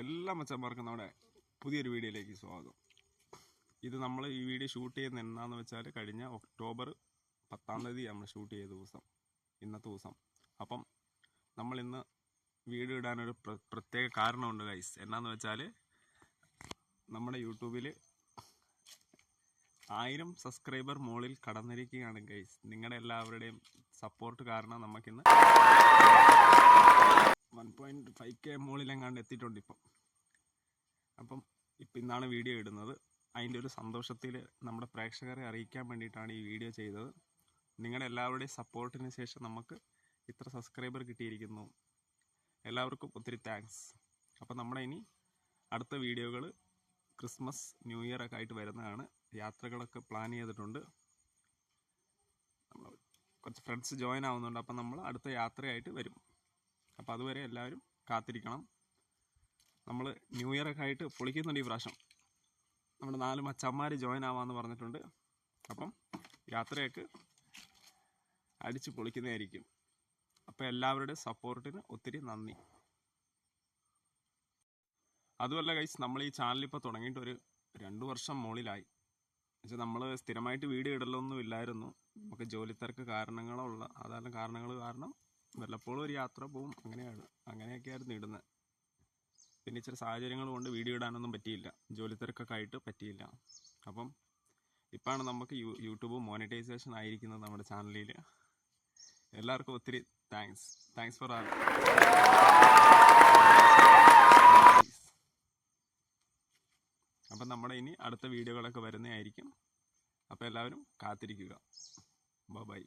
എല്ലാ മച്ചന്മാർക്കും നമ്മുടെ പുതിയൊരു വീഡിയോയിലേക്ക് സ്വാഗതം. ഇത് നമ്മൾ ഈ വീഡിയോ ഷൂട്ട് ചെയ്യുന്ന എന്നാന്ന് വെച്ചാൽ കഴിഞ്ഞ ഒക്ടോബർ 10 നമ്മൾ ഷൂട്ട് ചെയ്ത ദിവസം, ഇന്നത്തെ ദിവസം. അപ്പം നമ്മൾ ഇന്ന് വീഡിയോ ഇടാനൊരു പ്രത്യേക കാരണമുണ്ട് ഗൈസ്. എന്നാന്ന് വെച്ചാൽ നമ്മുടെ യൂട്യൂബിൽ 1000 സബ്സ്ക്രൈബർ മുകളിൽ കടന്നിരിക്കുകയാണ് ഗൈസ്. നിങ്ങളുടെ എല്ലാവരുടെയും സപ്പോർട്ട് കാരണം നമുക്കിന്ന് 1.5K മുകളിലെങ്ങാണ്ട് എത്തിയിട്ടുണ്ട് അപ്പം ഇന്നാണ് വീഡിയോ ഇടുന്നത്. അതിൻ്റെ ഒരു സന്തോഷത്തിൽ നമ്മുടെ പ്രേക്ഷകരെ അറിയിക്കാൻ വേണ്ടിയിട്ടാണ് ഈ വീഡിയോ ചെയ്തത്. നിങ്ങളുടെ എല്ലാവരുടെയും സപ്പോർട്ടിന് ശേഷം നമുക്ക് ഇത്ര സബ്സ്ക്രൈബർ കിട്ടിയിരിക്കുന്നു. എല്ലാവർക്കും ഒത്തിരി താങ്ക്സ്. അപ്പം നമ്മുടെ ഇനി അടുത്ത വീഡിയോകൾ ക്രിസ്മസ് ന്യൂ ഇയർ ഒക്കെ ആയിട്ട് വരുന്നതാണ്. യാത്രകളൊക്കെ പ്ലാൻ ചെയ്തിട്ടുണ്ട്. നമ്മൾ കുറച്ച് ഫ്രണ്ട്സ് ജോയിൻ ആവുന്നുണ്ട്. അപ്പം നമ്മൾ അടുത്ത യാത്രയായിട്ട് വരും. അപ്പം അതുവരെ എല്ലാവരും കാത്തിരിക്കണം. നമ്മൾ ന്യൂ ഇയർ ഒക്കെ ആയിട്ട് പൊളിക്കുന്നുണ്ട്. ഈ പ്രാവശ്യം നമ്മുടെ 4 മച്ചന്മാർ ജോയിൻ ആവാമെന്ന് പറഞ്ഞിട്ടുണ്ട്. അപ്പം യാത്രയൊക്കെ അടിച്ച് പൊളിക്കുന്നതായിരിക്കും. അപ്പോൾ എല്ലാവരുടെയും സപ്പോർട്ടിന് ഒത്തിരി നന്ദി. അതുമല്ല ഗൈസ്, നമ്മൾ ഈ ചാനൽ ഇപ്പോൾ തുടങ്ങിയിട്ട് ഒരു 2 വർഷം മുകളിലായി. എന്നുവെച്ചാൽ നമ്മൾ സ്ഥിരമായിട്ട് വീഡിയോ ഇടലൊന്നും ഇല്ലായിരുന്നു. നമുക്ക് ജോലി തിരക്ക് കാരണങ്ങൾ കാരണം വല്ലപ്പോഴും ഒരു യാത്ര പോവും. അങ്ങനെയൊക്കെയായിരുന്നു ഇടുന്നത്. പിന്നെ ഇച്ചിരി സാഹചര്യങ്ങൾ കൊണ്ട് വീഡിയോ ഇടാനൊന്നും പറ്റിയില്ല. ജോലി തിരക്കൊക്കെ ആയിട്ട് പറ്റിയില്ല. അപ്പം ഇപ്പോഴാണ് നമുക്ക് യൂട്യൂബ് മോണിറ്റൈസേഷൻ ആയിരിക്കുന്നത് നമ്മുടെ ചാനലിൽ. എല്ലാവർക്കും ഒത്തിരി താങ്ക്സ് ഫോർ ആൾ. അപ്പം നമ്മുടെ ഇനി അടുത്ത വീഡിയോകളൊക്കെ വരുന്നതായിരിക്കും. അപ്പോൾ എല്ലാവരും കാത്തിരിക്കുക. ബൈ.